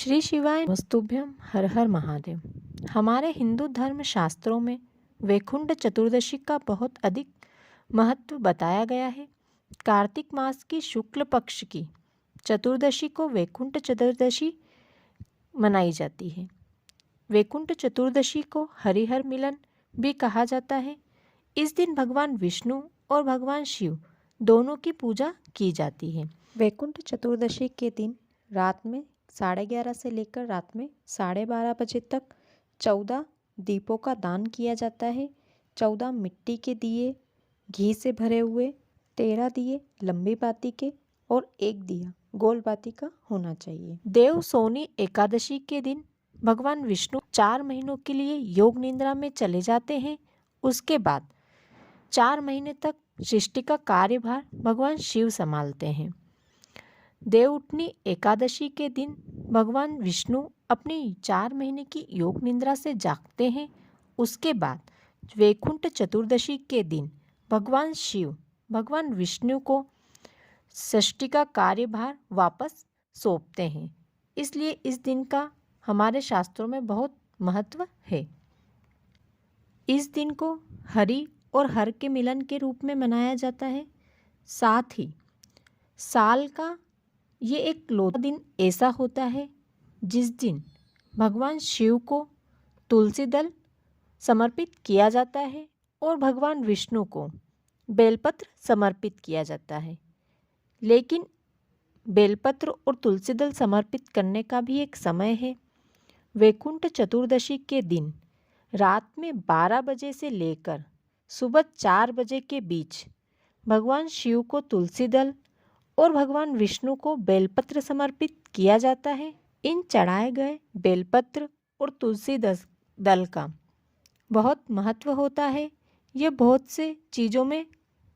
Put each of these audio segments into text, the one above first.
श्री शिवाय नमस्तुभ्यम। हर हर महादेव। हमारे हिंदू धर्म शास्त्रों में वैकुंठ चतुर्दशी का बहुत अधिक महत्व बताया गया है। कार्तिक मास की शुक्ल पक्ष की चतुर्दशी को वैकुंठ चतुर्दशी मनाई जाती है। वैकुंठ चतुर्दशी को हरिहर मिलन भी कहा जाता है। इस दिन भगवान विष्णु और भगवान शिव दोनों की पूजा की जाती है। वैकुंठ चतुर्दशी के दिन रात में 11:30 से लेकर रात में 12:30 बजे तक 14 दीपों का दान किया जाता है। 14 मिट्टी के दिए, घी से भरे हुए, 13 दिए लंबी बाती के और 1 दिया गोल बाती का होना चाहिए। देव सोनी एकादशी के दिन भगवान विष्णु 4 महीनों के लिए योग निद्रा में चले जाते हैं। उसके बाद 4 महीने तक सृष्टि का कार्यभार भगवान शिव संभालते हैं। देवउठनी एकादशी के दिन भगवान विष्णु अपनी 4 महीने की योग निद्रा से जागते हैं। उसके बाद वैकुंठ चतुर्दशी के दिन भगवान शिव भगवान विष्णु को सृष्टि का कार्यभार वापस सौंपते हैं। इसलिए इस दिन का हमारे शास्त्रों में बहुत महत्व है। इस दिन को हरि और हर के मिलन के रूप में मनाया जाता है। साथ ही साल का ये एक लौता दिन ऐसा होता है जिस दिन भगवान शिव को तुलसी दल समर्पित किया जाता है और भगवान विष्णु को बेलपत्र समर्पित किया जाता है। लेकिन बेलपत्र और तुलसी दल समर्पित करने का भी एक समय है। वैकुंठ चतुर्दशी के दिन रात में 12 बजे से लेकर सुबह 4 बजे के बीच भगवान शिव को तुलसी दल और भगवान विष्णु को बेलपत्र समर्पित किया जाता है। इन चढ़ाए गए बेलपत्र और तुलसी दल का बहुत महत्व होता है। यह बहुत से चीज़ों में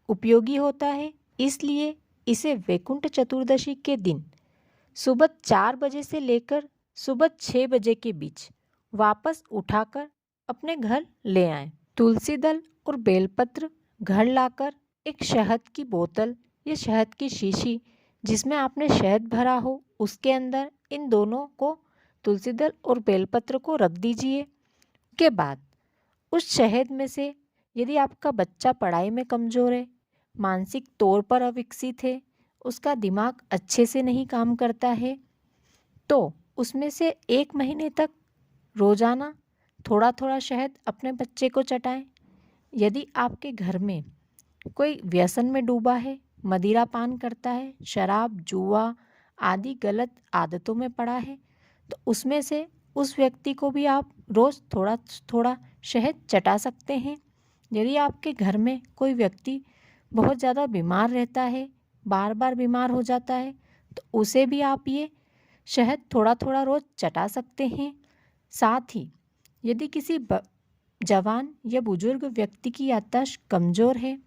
उपयोगी होता है। इसलिए इसे वैकुंठ चतुर्दशी के दिन सुबह 4 बजे से लेकर सुबह 6 बजे के बीच वापस उठाकर अपने घर ले आएं। तुलसी दल और बेलपत्र घर लाकर एक शहद की बोतल या शहद की शीशी जिसमें आपने शहद भरा हो उसके अंदर इन दोनों को तुलसी दल और बेलपत्र को रख दीजिए। के बाद उस शहद में से यदि आपका बच्चा पढ़ाई में कमज़ोर है, मानसिक तौर पर अविकसित है, उसका दिमाग अच्छे से नहीं काम करता है, तो उसमें से 1 महीने तक रोज़ाना थोड़ा थोड़ा शहद अपने बच्चे को चटाएं। यदि आपके घर में कोई व्यसन में डूबा है, मदिरा पान करता है, शराब जुआ आदि गलत आदतों में पड़ा है, तो उसमें से उस व्यक्ति को भी आप रोज़ थोड़ा थोड़ा शहद चटा सकते हैं। यदि आपके घर में कोई व्यक्ति बहुत ज़्यादा बीमार रहता है, बार बार बीमार हो जाता है, तो उसे भी आप ये शहद थोड़ा थोड़ा रोज़ चटा सकते हैं। साथ ही यदि किसी जवान या बुजुर्ग व्यक्ति की याददाश्त कमज़ोर है,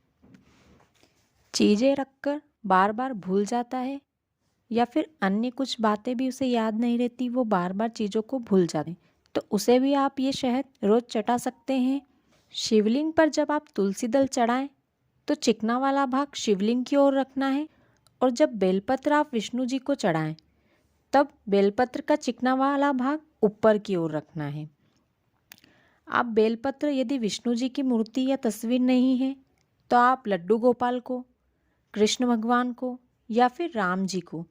चीज़ें रखकर बार बार भूल जाता है या फिर अन्य कुछ बातें भी उसे याद नहीं रहती, वो बार बार चीज़ों को भूल जाते हैं, तो उसे भी आप ये शहद रोज़ चटा सकते हैं। शिवलिंग पर जब आप तुलसी दल चढ़ाएं तो चिकना वाला भाग शिवलिंग की ओर रखना है और जब बेलपत्र आप विष्णु जी को चढ़ाएं तब बेलपत्र का चिकना वाला भाग ऊपर की ओर रखना है। आप बेलपत्र यदि विष्णु जी की मूर्ति या तस्वीर नहीं है तो आप लड्डू गोपाल को, कृष्ण भगवान को या फिर राम जी को,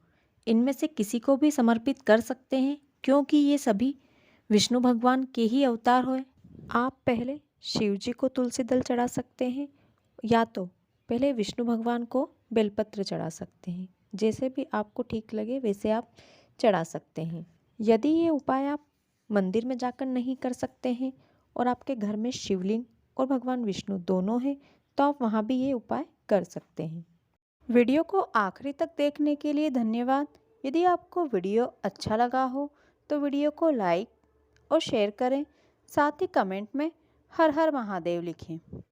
इनमें से किसी को भी समर्पित कर सकते हैं, क्योंकि ये सभी विष्णु भगवान के ही अवतार हुए। आप पहले शिव जी को तुलसी दल चढ़ा सकते हैं या तो पहले विष्णु भगवान को बेलपत्र चढ़ा सकते हैं। जैसे भी आपको ठीक लगे वैसे आप चढ़ा सकते हैं। यदि ये उपाय आप मंदिर में जाकर नहीं कर सकते हैं और आपके घर में शिवलिंग और भगवान विष्णु दोनों हैं तो आप वहाँ भी ये उपाय कर सकते हैं। वीडियो को आखिरी तक देखने के लिए धन्यवाद। यदि आपको वीडियो अच्छा लगा हो तो वीडियो को लाइक और शेयर करें। साथ ही कमेंट में हर हर महादेव लिखें।